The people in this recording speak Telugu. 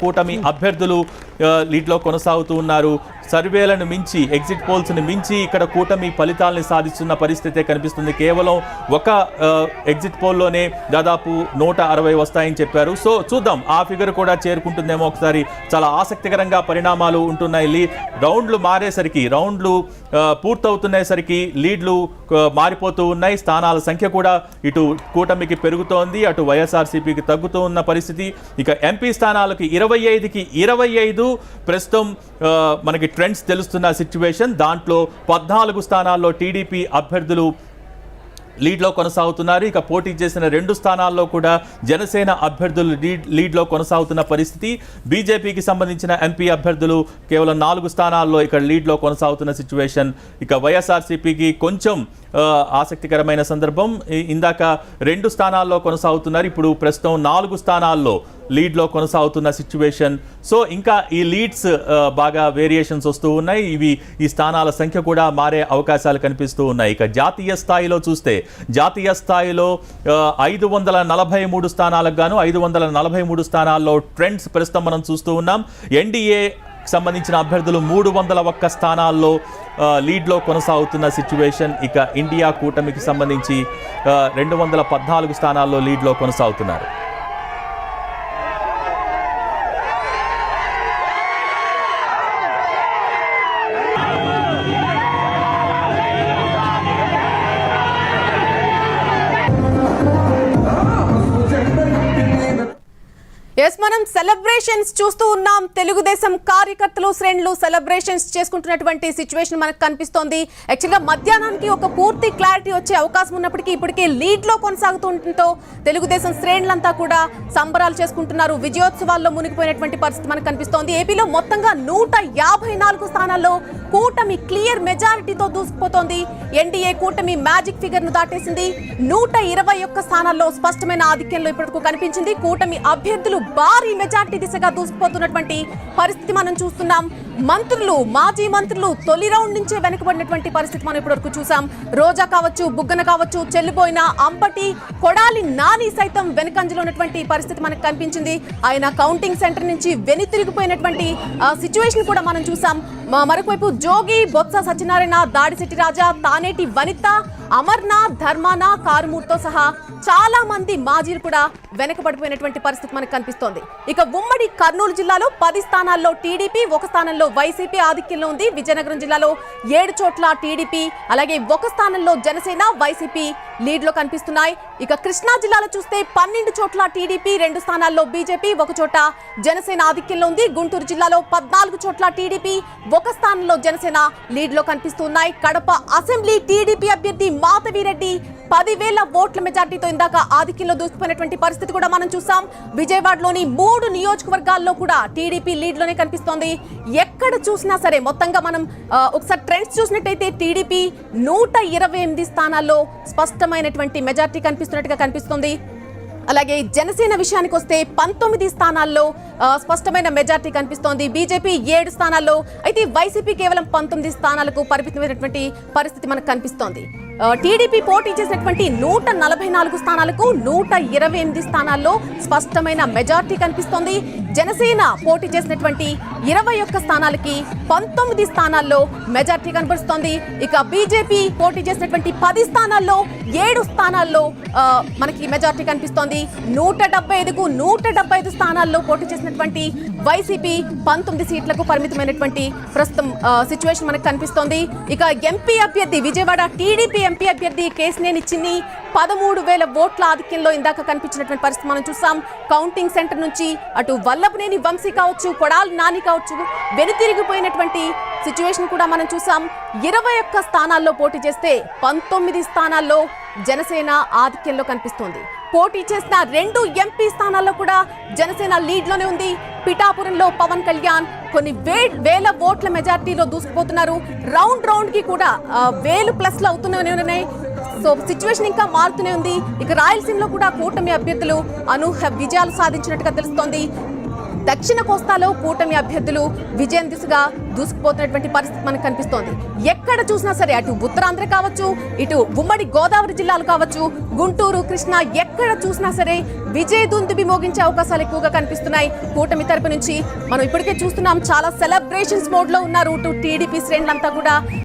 కూటమి అభ్యర్థులు లీడ్లో కొనసాగుతూ ఉన్నారు. సర్వేలను మించి ఎగ్జిట్ పోల్స్ని మించి ఇక్కడ కూటమి ఫలితాలని సాధిస్తున్న పరిస్థితే కనిపిస్తుంది. కేవలం ఒక ఎగ్జిట్ పోల్లోనే దాదాపు 160 వస్తాయని చెప్పారు. సో చూద్దాం ఆ ఫిగర్ కూడా చేరుకుంటుందేమో ఒకసారి. చాలా ఆసక్తికరంగా పరిణామాలు ఉంటున్నాయి. రౌండ్లు మారేసరికి రౌండ్లు పూర్తవుతున్నసరికి లీడ్లు మారిపోతూ ఉన్నాయి. స్థానాల సంఖ్య కూడా ఇటు కూటమికి పెరుగుతోంది, అటు వైఎస్ఆర్సీపీకి తగ్గుతూ ఉన్న పరిస్థితి. ఇక ఎంపీ స్థానాలకి 25కి 25 ప్రస్తుతం మనకి ట్రెండ్స్ తెలుస్తున్న సిచ్యువేషన్. దాంట్లో 14 స్థానాల్లో టీడీపీ అభ్యర్థులు లీడ్లో కొనసాగుతున్నారు. ఇక పోటీ చేసిన 2 స్థానాల్లో కూడా జనసేన అభ్యర్థులు లీడ్లో కొనసాగుతున్న పరిస్థితి. బీజేపీకి సంబంధించిన ఎంపీ అభ్యర్థులు కేవలం 4 స్థానాల్లో ఇక్కడ లీడ్లో కొనసాగుతున్న సిచ్యువేషన్. ఇక వైఎస్ఆర్సీపీకి కొంచెం ఆసక్తికరమైన సందర్భం. ఇందాక 2 స్థానాల్లో కొనసాగుతున్నారు, ఇప్పుడు ప్రస్తుతం 4 స్థానాల్లో లీడ్లో కొనసాగుతున్న సిచ్యువేషన్. సో ఇంకా ఈ లీడ్స్ బాగా వేరియేషన్స్ వస్తూ ఉన్నాయి. ఈ స్థానాల సంఖ్య కూడా మారే అవకాశాలు కనిపిస్తూ ఉన్నాయి. ఇక జాతీయ స్థాయిలో చూస్తే జాతీయ స్థాయిలో 543 స్థానాలకు గాను 543 స్థానాల్లో ట్రెండ్స్ ప్రస్తుతం మనం చూస్తూ ఉన్నాం. ఎన్డీఏ సంబంధించిన అభ్యర్థులు 301 స్థానాల్లో లీడ్లో కొనసాగుతున్న సిచ్యువేషన్. ఇక ఇండియా కూటమికి సంబంధించి 214 స్థానాల్లో లీడ్లో కొనసాగుతున్నారు. మనం సెలబ్రేషన్స్ చూస్తూ ఉన్నాం. తెలుగుదేశం కార్యకర్తలు శ్రేణులు సెలబ్రేషన్స్ చేసుకుంటున్నటువంటి సిచ్యువేషన్ మనకు కనిపిస్తోంది. యాక్చువల్గా మధ్యాహ్నానికి ఒక పూర్తి క్లారిటీ వచ్చే అవకాశం ఉన్నప్పటికీ ఇప్పటికే లీడ్లో కొనసాగుతుండటంతో తెలుగుదేశం శ్రేణులంతా కూడా సంబరాలు చేసుకుంటున్నారు. విజయోత్సవాల్లో మునిగిపోయినటువంటి పరిస్థితి మనకు కనిపిస్తోంది. ఏపీలో మొత్తంగా 154 స్థానాల్లో కూటమి క్లియర్ మెజారిటీతో దూసుకుపోతోంది. ఎన్డీఏ కూటమి మ్యాజిక్ ఫిగర్ ను దాటేసింది. 121 స్థానాల్లో స్పష్టమైన ఆధిక్యంలో ఇప్పటికు కనిపించింది. కూటమి అభ్యర్థులు భారీ మెజార్టీ దిశగా దూసుకుపోతున్నటువంటి పరిస్థితి మనం చూస్తున్నాం. మంత్రులు, మాజీ మంత్రులు తొలి రౌండ్ నుంచే వెనుకబడినటువంటి పరిస్థితి మనం ఇప్పటివరకు చూసాం. రోజా కావచ్చు, బుగ్గన కావచ్చు, చెల్లిపోయిన అంబటి, కొడాలి నాని సైతం వెనుకంజలో ఉన్నటువంటి పరిస్థితి మనకు కనిపించింది. ఆయన కౌంటింగ్ సెంటర్ నుంచి వెనుతిరిగిపోయినటువంటి సిచ్యువేషన్ కూడా మనం చూసాం. మరొకవైపు జోగి, బొత్స సత్యనారాయణ, దాడిశెట్టి రాజా, తానేటి వనిత, అమర్నాథ్, ధర్మాన, కారుమూర్తో సహా చాలా మంది మాజీలు కూడా వెనకబడిపోయినటువంటి పరిస్థితి మనకు కనిపిస్తోంది. ఇక ఉమ్మడి కర్నూలు జిల్లాలో 10 స్థానాల్లో టీడీపీ, 1 స్థానంలో వైసీపీ ఆధిక్యంలో ఉంది. విజయనగరం జిల్లాలో 7 చోట్ల టీడీపీ, అలాగే 1 స్థానంలో జనసేన, వైసీపీ లీడ్లో కనిపిస్తున్నాయి. ఇక కృష్ణా జిల్లాలో చూస్తే 12 చోట్ల టీడీపీ, 2 స్థానాల్లో బీజేపీ, 1 చోట జనసేన ఆధిక్యంలో ఉంది. గుంటూరు జిల్లాలో 14 చోట్ల టీడీపీ, 1 స్థానంలో జనసేన లీడ్లో కనిపిస్తున్నాయి. కడప అసెంబ్లీ టీడీపీ అభ్యర్థి మాధవిరెడ్డి 10,000 ఓట్ల మెజార్టీతో ఇందాక ఆధిక్యంలో దూసుకుపోయినటువంటి పరిస్థితి కూడా మనం చూసాం. విజయవాడలోని 3 నియోజకవర్గాల్లో కూడా టీడీపీ లీడ్లోనే కనిపిస్తోంది. ఎక్కడ చూసినా సరే మొత్తంగా మనం ఒకసారి ట్రెండ్స్ చూసినట్టయితే టీడీపీ 128 స్థానాల్లో స్పష్టమైనటువంటి మెజార్టీ కనిపిస్తున్నట్టుగా కనిపిస్తుంది. అలాగే జనసేన విషయానికి వస్తే 19 స్థానాల్లో స్పష్టమైన మెజార్టీ కనిపిస్తోంది. బీజేపీ 7 స్థానాల్లో, అయితే వైసీపీ కేవలం 19 స్థానాలకు పరిమితమైనటువంటి పరిస్థితి మనకు కనిపిస్తోంది. టీడీపీ పోటీ చేసినటువంటి 144 స్థానాలకు 128 స్థానాల్లో స్పష్టమైన మెజార్టీ కనిపిస్తోంది. జనసేన పోటీ చేసినటువంటి 21 స్థానాలకి 19 స్థానాల్లో మెజార్టీ కనిపిస్తోంది. ఇక బీజేపీ పోటీ చేసినటువంటి 10 స్థానాల్లో 7 స్థానాల్లో మనకి మెజార్టీ కనిపిస్తోంది. 175కు 175 స్థానాల్లో పోటీ చేసినటువంటి వైసీపీ 19 సీట్లకు పరిమితమైనటువంటి ప్రస్తుతం సిచ్యువేషన్ మనకు కనిపిస్తోంది. ఇక ఎంపీ అభ్యర్థి విజయవాడ టీడీపీ ఎంపీ అభ్యర్థి కేశినేని చిన్ని 13,000 ఓట్ల ఆధిక్యంలో ఇందాక కనిపించినటువంటి పరిస్థితి మనం చూసాం. కౌంటింగ్ సెంటర్ నుంచి అటు వల్లభనేని వంశీ కావచ్చు, కొడాలి నాని కావచ్చు వెనుతిరిగిపోయినటువంటి సిచ్యువేషన్ కూడా మనం చూసాం. 21 స్థానాల్లో పోటీ చేస్తే 19 స్థానాల్లో జనసేన ఆధిక్యంలో కనిపిస్తోంది. పోటీ చేసిన 2 ఎంపీ స్థానాల్లో కూడా జనసేన లీడ్లోనే ఉంది. పిఠాపురంలో పవన్ కళ్యాణ్ కొన్ని వేల ఓట్ల మెజార్టీలో దూసుకుపోతున్నారు. రౌండ్ కి కూడా 1000+ అవుతూనే ఉన్నాయి. సో సిచ్యువేషన్ ఇంకా మారుతూనే ఉంది. ఇక రాయలసీమలో కూడా కూటమి అభ్యర్థులు అనూహ్య విజయాలు సాధించినట్టుగా తెలుస్తోంది. దక్షిణ కోస్తాలో కూటమి అభ్యర్థులు విజయం దిశగా దూసుకుపోతున్నటువంటి పరిస్థితి మనకు కనిపిస్తోంది. ఎక్కడ చూసినా సరే అటు ఉత్తరాంధ్ర కావచ్చు, ఇటు ఉమ్మడి గోదావరి జిల్లాలు కావచ్చు, గుంటూరు, కృష్ణా ఎక్కడ చూసినా సరే విజయ దుందుబి మోగించే అవకాశాలు ఎక్కువగా కనిపిస్తున్నాయి. కూటమి తరపు నుంచి మనం ఇప్పటికే చూస్తున్నాం, చాలా సెలబ్రేషన్స్ మోడ్ లో ఉన్నారు టీడీపీ శ్రేణులంతా కూడా.